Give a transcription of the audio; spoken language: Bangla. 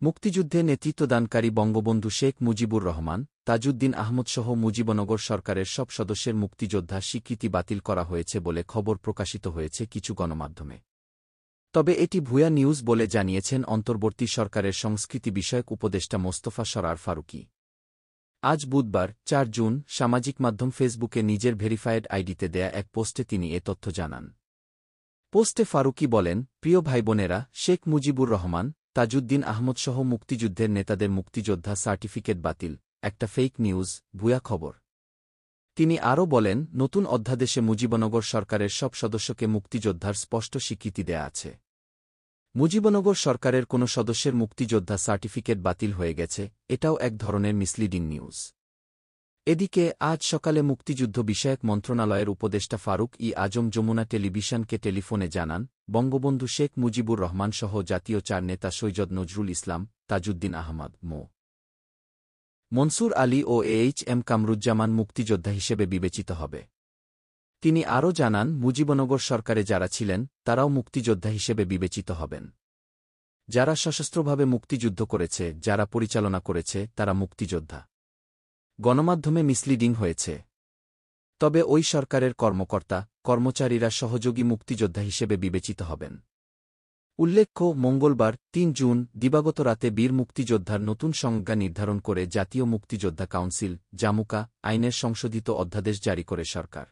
মুক্তিযুদ্ধে নেতৃত্বদানকারী বঙ্গবন্ধু শেখ মুজিবুর রহমান, তাজউদ্দিন আহমদসহ মুজিবনগর সরকারের সব সদস্যের মুক্তিযোদ্ধা স্বীকৃতি বাতিল করা হয়েছে বলে খবর প্রকাশিত হয়েছে কিছু গণমাধ্যমে। তবে এটি ভুয়া নিউজ বলে জানিয়েছেন অন্তর্বর্তী সরকারের সংস্কৃতি বিষয়ক উপদেষ্টা মোস্তফা সরয়ার ফারুকী। আজ বুধবার ৪ জুন সামাজিক মাধ্যম ফেসবুকে নিজের ভেরিফায়েড আইডিতে দেয়া এক পোস্টে তিনি এ তথ্য জানান। পোস্টে ফারুকী বলেন, প্রিয় ভাইবোনেরা, শেখ মুজিবুর রহমান, তাজউদ্দিন আহমদসহ মুক্তিযুদ্ধের নেতাদের মুক্তিযোদ্ধা সার্টিফিকেট বাতিল, একটা ফেক নিউজ, ভুয়া খবর। তিনি আরও বলেন, নতুন অধ্যাদেশে মুজিবনগর সরকারের সব সদস্যকে মুক্তিযোদ্ধার স্পষ্ট স্বীকৃতি দেয়া আছে। মুজিবনগর সরকারের কোনো সদস্যের মুক্তিযোদ্ধা সার্টিফিকেট বাতিল হয়ে গেছে, এটাও এক ধরনের মিসলিডিং নিউজ। এদিকে আজ সকালে মুক্তিযুদ্ধ বিষয়ক মন্ত্রণালয়ের উপদেষ্টা ফারুক আজম যমুনা টেলিভিশনকে টেলিফোনে জানান, বঙ্গবন্ধু শেখ মুজিবুর রহমানসহ জাতীয় ৪ নেতা সৈয়দ নজরুল ইসলাম, তাজউদ্দিন আহমদ, মো. মনসুর আলী ও এম কামরুজ্জামান মুক্তিযোদ্ধা হিসেবে বিবেচিত হবে। তিনি আরও জানান, মুজিবনগর সরকারে যারা ছিলেন তারাও মুক্তিযোদ্ধা হিসেবে বিবেচিত হবেন। যারা সশস্ত্রভাবে মুক্তিযুদ্ধ করেছে, যারা পরিচালনা করেছে, তারা মুক্তিযোদ্ধা। গণমাধ্যমে মিসলিডিং হয়েছে। তবে ওই সরকারের কর্মকর্তা, কর্মচারীরা সহযোগী মুক্তিযোদ্ধা হিসেবে বিবেচিত হবেন। উল্লেখ্য, মঙ্গলবার ৩ জুন দিবাগত রাতে বীর মুক্তিযোদ্ধার নতুন সংজ্ঞা নির্ধারণ করে জাতীয় মুক্তিযোদ্ধা কাউন্সিল, জামুকা, আইনের সংশোধিত অধ্যাদেশ জারি করে সরকার।